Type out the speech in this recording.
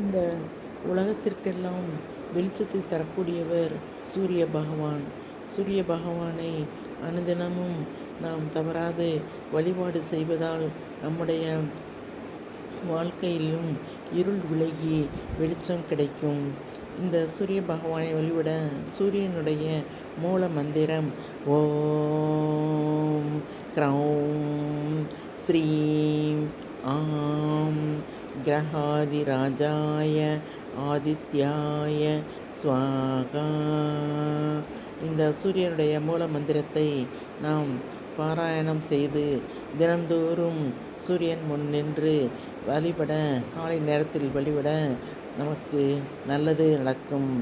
இந்த உலகத்திற்கெல்லாம் வெளிச்சத்தை தரக்கூடியவர் சூரிய பகவான். சூரிய பகவானை அனுதினமும் நாம் தவறாது வழிபாடு செய்வதால் நம்முடைய வாழ்க்கையிலும் இருள் விலகி வெளிச்சம் கிடைக்கும். இந்த சூரிய பகவானை வழிபட சூரியனுடைய மூல மந்திரம் ஓம் க்ரௌம் ஸ்ரீம் ஆம் கிரகாதிராஜாய ஆதித்யாய ஸ்வாகா. இந்த சூரியனுடைய மூல மந்திரத்தை நாம் பாராயணம் செய்து தினந்தோறும் சூரியன் முன் நின்று வழிபட, காலை நேரத்தில் வழிபட நமக்கு நல்லது நடக்கும்.